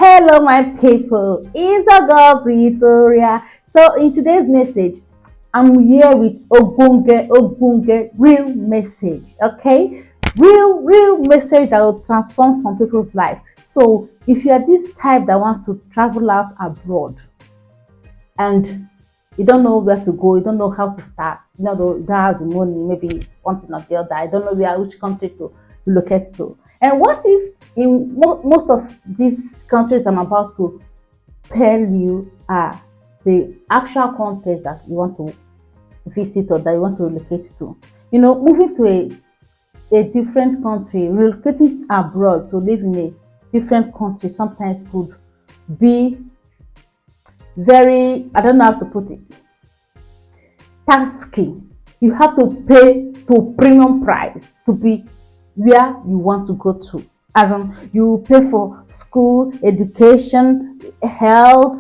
Hello, my people. It's a girl, Pretoria. So, in today's message, I'm here with Obunge, real message. Okay, real message that will transform some people's life. So, if you are this type that wants to travel out abroad and you don't know where to go, you don't know how to start, you don't have the money, maybe one thing or the other, I don't know which country to relocate to. And what if in most of these countries I'm about to tell you are the actual countries that you want to visit or that you want to relocate to? Moving to a different country, relocating abroad to live in a different country sometimes could be very, I don't know how to put it, tasky. You have to pay to premium price to be where you want to go to. As in, you pay for school, education, health,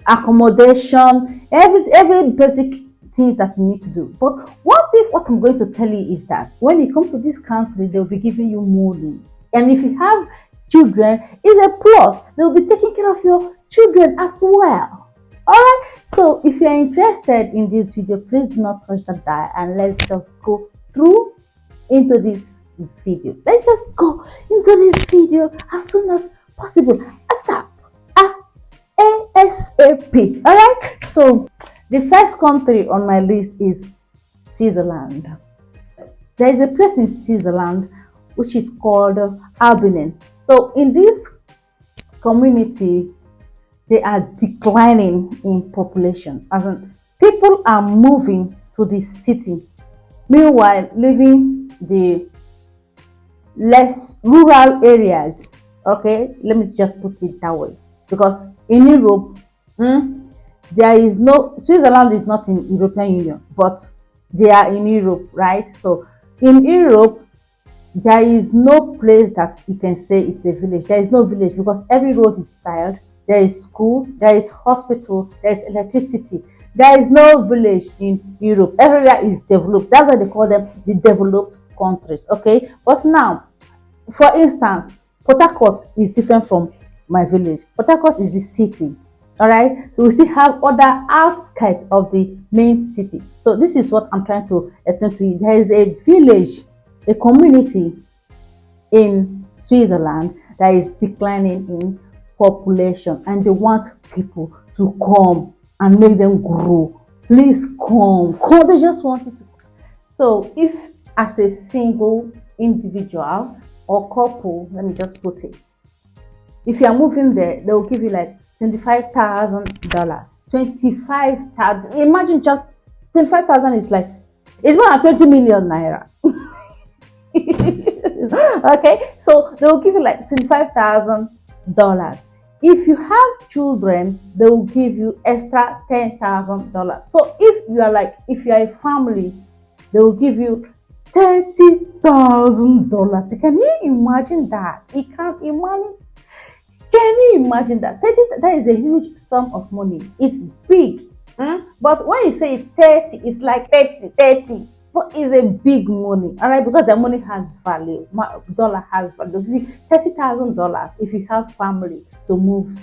accommodation, every basic things that you need to do. But what if what I'm going to tell you is that when you come to this country, they'll be giving you money, and if you have children, it's a plus. They'll be taking care of your children as well. All right. So if you're interested in this video, please do not touch the dial, and let's just go through into this video. Let's just go into this video as soon as possible. ASAP. ASAP. All right. So the first country on my list is Switzerland. There is a place in Switzerland which is called Albion. So in this community, they are declining in population, as in people are moving to the city, meanwhile leaving the less rural areas. Okay, let me just put it that way, because in Europe, there is no, Switzerland is not in European Union, but they are in Europe, right? So in Europe, there is no place that you can say it's a village. There is no village because every road is tiled. There is school, there is hospital, there is electricity. There is no village in Europe. Everywhere is developed. That's why they call them the developed countries. Okay, but now, for instance, Port Harcourt is different from my village. Port Harcourt is the city. All right, we still have other outskirts of the main city. So this is what I'm trying to explain to you. There is a village, a community in Switzerland that is declining in population, and they want people to come and make them grow. Please come. They just want it to. So if as a single individual or couple, let me just put it, if you are moving there, they will give you like $25,000. 25,000. Imagine just 25,000 is like, it's more than 20 million naira. Okay, so they will give you like $25,000. If you have children, they will give you extra $10,000. So if you are a family, they will give you $30,000. Can you imagine that? Can you imagine that? That is a huge sum of money. It's big. But when you say 30, it's like 30. But it's a big money, all right? Because the money has value. Dollar has value. $30,000 if you have family to move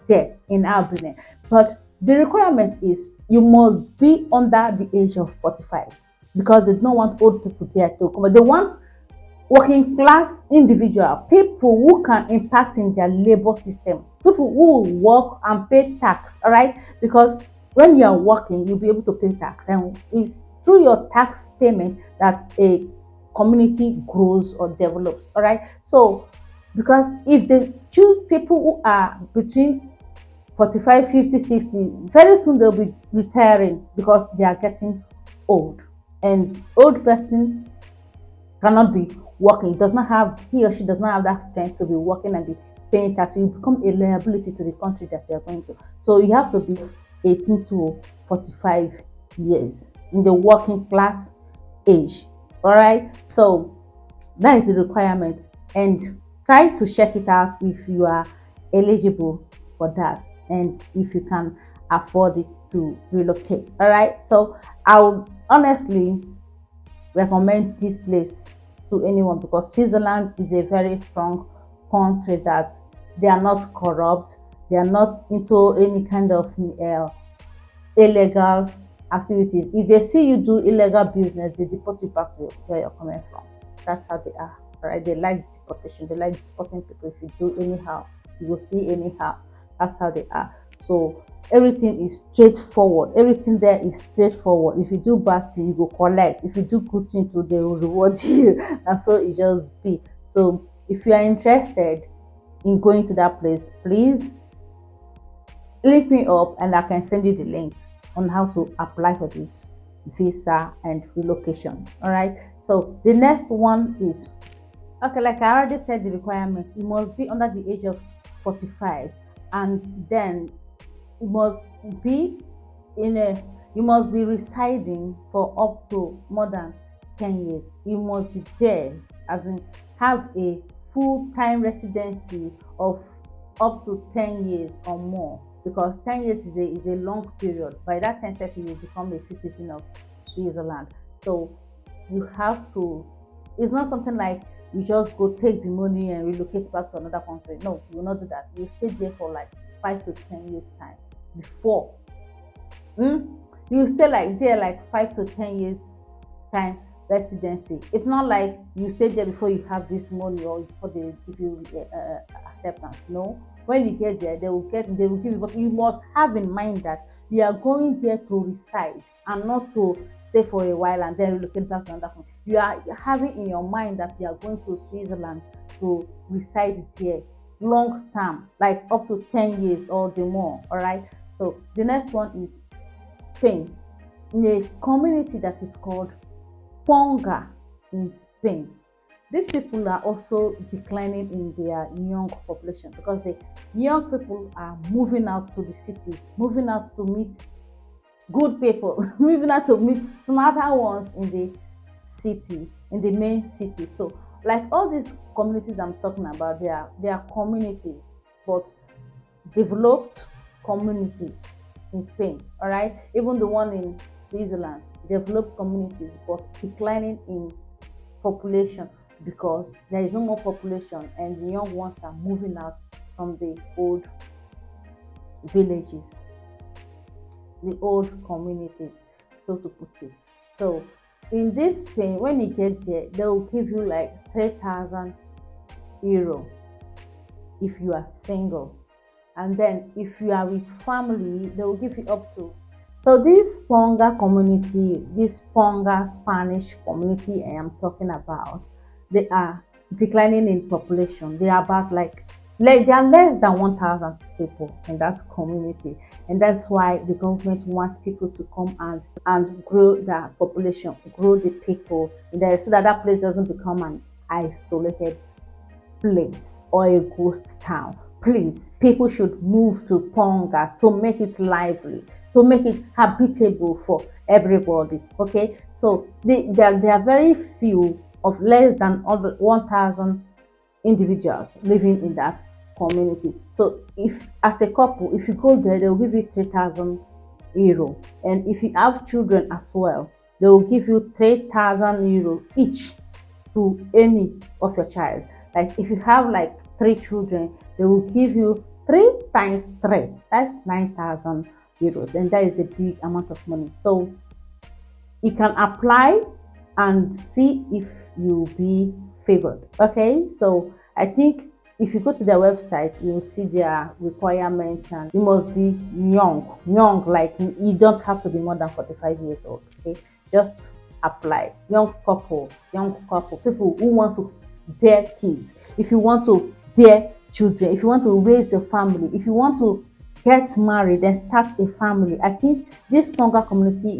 there in Albany. But the requirement is you must be under the age of 45, because they don't want old people there to come. But they want working class individual, people who can impact in their labor system, people who will work and pay tax, all right? Because when you are working, you'll be able to pay tax, and it's through your tax payment that a community grows or develops. All right. So because if they choose people who are between 45, 50, 60, very soon they'll be retiring because they are getting old, and old person cannot be working. He or she does not have that strength to be working and be paying tax. You become a liability to the country that you are going to. So you have to be 18 to 45 years in the working class age. All right, so that is the requirement, and try to check it out if you are eligible for that and if you can afford it to relocate. All right, so I would honestly recommend this place to anyone because Switzerland is a very strong country that they are not corrupt, they are not into any kind of illegal activities. If they see you do illegal business, they deport you back to where you're coming from. That's how they are, right? They like deportation. They like deporting people. If you do anyhow, you will see anyhow. That's how they are. So everything is straightforward. Everything there is straightforward. If you do bad thing, you go collect. If you do good thing too, they will reward you. And so it just be. So if you are interested in going to that place, please link me up and I can send you the link on how to apply for this visa and relocation. All right. So the next one is, okay, like I already said, the requirement, you must be under the age of 45, and then you must be you must be residing for up to more than 10 years. You must be there, as in have a full-time residency of up to 10 years or more, because 10 years is a long period. By that time you will become a citizen of Switzerland. So you have to, it's not something like you just go take the money and relocate back to another country. No, you will not do that. You stay there for like 5 to 10 years time before. You stay like there like 5 to 10 years time residency. It's not like you stay there before you have this money or before they give you acceptance. No, when you get there, they will give you, but you must have in mind that you are going there to reside and not to stay for a while and then relocate back to another country. You are having in your mind that you are going to Switzerland to reside here long term, like up to 10 years or the more. All right. So the next one is Spain, in a community that is called Ponga in Spain. These people are also declining in their young population because the young people are moving out to the cities, moving out to meet good people, moving out to meet smarter ones in the city, in the main city. So like all these communities I'm talking about, they are communities, but developed communities in Spain. All right, even the one in Switzerland, developed communities, but declining in population because there is no more population and the young ones are moving out from the old villages, the old communities, so to put it. So in this Spain, when you get there, they will give you like 3,000 euro if you are single, and then if you are with family, they will give you up to. So this Ponga community, this Ponga Spanish community I am talking about, they are declining in population. They are about they are less than 1,000 people in that community, and that's why the government wants people to come and grow the population, grow the people in there, so that that place doesn't become an isolated place or a ghost town. Please, people should move to Ponga to make it lively, to make it habitable for everybody. Okay, so there are very few, of less than 1,000 individuals living in that community. So if as a couple, if you go there, they will give you 3,000 euro, and if you have children as well, they will give you 3,000 euro each to any of your child. Like if you have like 3 children, they will give you 3 times 3, that's 9,000 euros, and that is a big amount of money. So you can apply and see if you'll be favored. Okay, so I think if you go to their website, you will see their requirements, and you must be young, like you don't have to be more than 45 years old. Okay, just apply. Young couple, people who want to bear kids, if you want to bear children, if you want to raise a family, if you want to get married and start a family, I think this Ponga community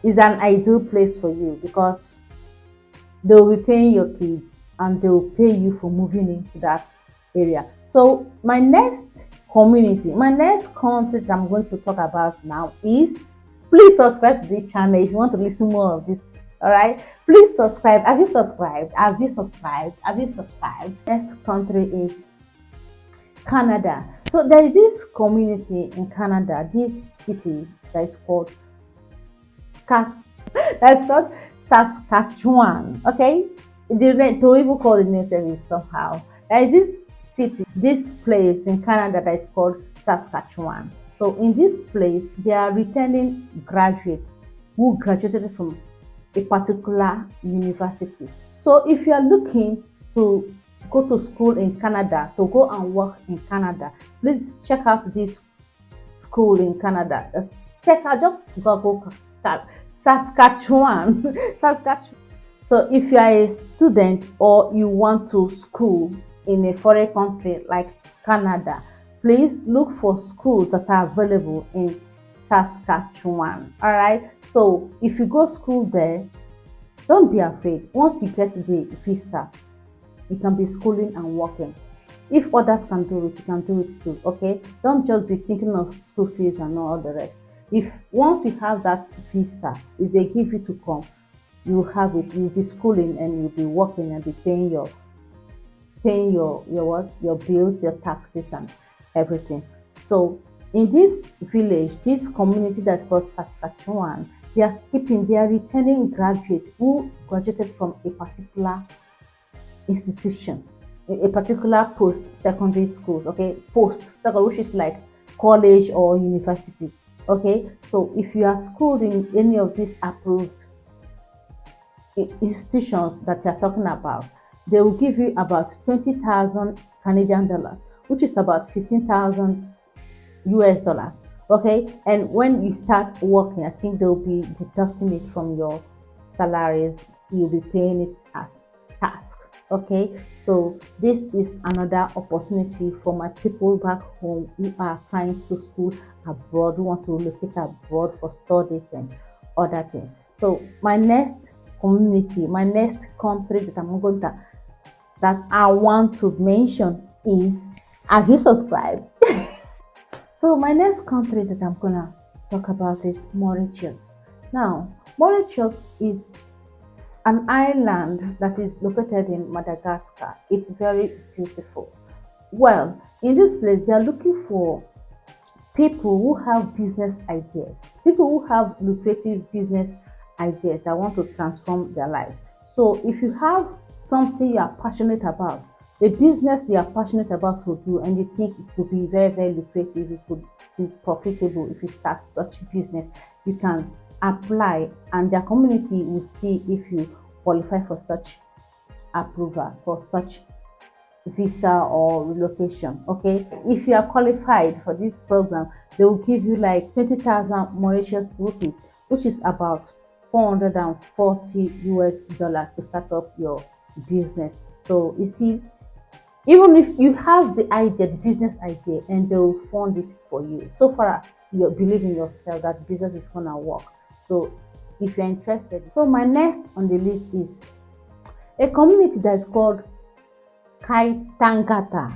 is an ideal place for you, because they will be paying your kids and they will pay you for moving into that area. So my next community, my next country that I'm going to talk about now is, please subscribe to this channel if you want to listen more of this. All right, please subscribe. Have you subscribed? Have you subscribed? Have you subscribed? Next country is Canada. So there is this community in Canada, this city that is called Saskatchewan. Okay, To even call the name service somehow. There is this city, this place in Canada that is called Saskatchewan. So in this place, they are returning graduates who graduated from a particular university. So if you are looking to go to school in Canada, to go and work in Canada, please check out this school in Canada. Check out, just Google Saskatchewan. Saskatchewan. So if you are a student or you want to school in a foreign country like Canada, please look for schools that are available in Saskatchewan. All right. So if you go school there, don't be afraid. Once you get the visa, you can be schooling and working. If others can do it, you can do it too. Okay. Don't just be thinking of school fees and all the rest. If once you have that visa, if they give you to come, you have it. You'll be schooling and you'll be working and be paying your what, your bills, your taxes, and everything. So in this village, this community that's called Saskatchewan, they are returning graduates who graduated from a particular institution, a particular post-secondary schools, okay, post-secondary, which is like college or university. Okay, so if you are schooled in any of these approved institutions that you're talking about, they will give you about 20,000 Canadian dollars, which is about 15,000 US dollars. Okay, and when you start working, I think they'll be deducting it from your salaries. You'll be paying it as task. Okay, so this is another opportunity for my people back home who are trying to school abroad, who want to relocate abroad for studies and other things. So my next community, my next country that I want to mention is, have you subscribed? So my next country that I'm gonna talk about is Mauritius. Now, Mauritius is an island that is located in Madagascar. It's very beautiful. Well, in this place, they are looking for people who have business ideas, people who have lucrative business ideas that want to transform their lives. So if you have something you are passionate about, a business you are passionate about to do, and you think it could be very, very lucrative, it could be profitable if you start such business, you can apply and their community will see if you qualify for such approval, for such visa or relocation. Okay, if you are qualified for this program, they will give you like 20,000 Mauritius rupees, which is about 440 US dollars to start up your business. So you see, even if you have the idea, the business idea, and they will fund it for you, so far as you believe in yourself that business is gonna work. So if you're interested, so my next on the list is a community that is called Kaitangata.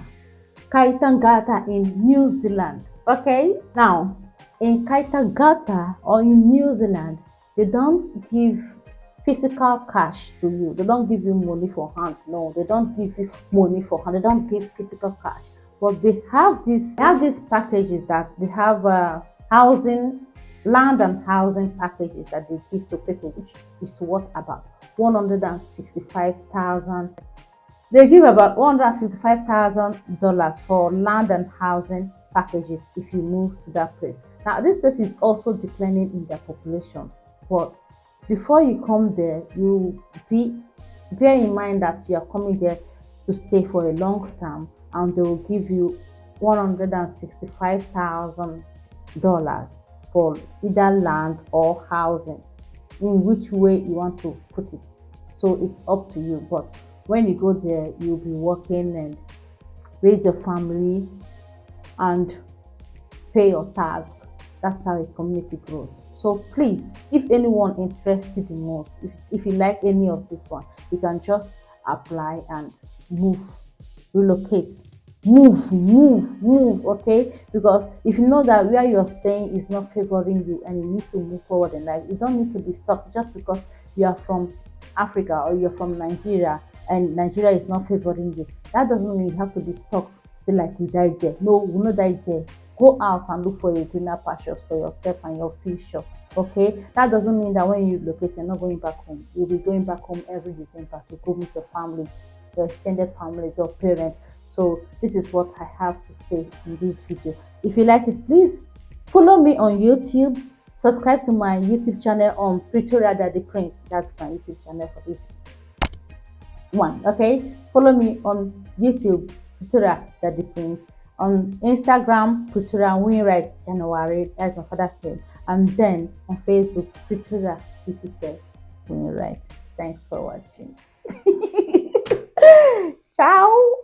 Kaitangata in New Zealand. Okay, now in Kaitangata or in New Zealand, they don't give physical cash to you. They don't give you money for hand. No, they don't give you money for hand. They don't give physical cash. But they have these packages that they have housing, land and housing packages that they give to people, which is worth about 165,000. They give about $165,000 for land and housing packages if you move to that place. Now, this place is also declining in their population, but before you come there, you bear in mind that you are coming there to stay for a long term, and they will give you $165,000 for either land or housing, in which way you want to put it. So it's up to you. But when you go there, you'll be working and raise your family and pay your task. That's how a community grows. So please, if anyone interests you the most, if you like any of this one, you can just apply and move, relocate, move, okay? Because if you know that where you're staying is not favoring you and you need to move forward in life, you don't need to be stuck just because you are from Africa or you're from Nigeria and Nigeria is not favoring you. That doesn't mean you have to be stuck say like we die there. No, we no die there. Go out and look for a greener pastures for yourself and your future. Okay, that doesn't mean that when you relocate, you're not going back home. You'll be going back home every December to go meet your families, your extended families, your parents. So this is what I have to say in this video. If you like it, please follow me on YouTube. Subscribe to my YouTube channel on Pretoria Daddy Prince. That's my YouTube channel for this one. Okay, follow me on YouTube, Pretoria Daddy Prince. On Instagram, Pretoria Winright January. That's my father's name. And then on Facebook, Pretoria Winright. Thanks for watching. Ciao.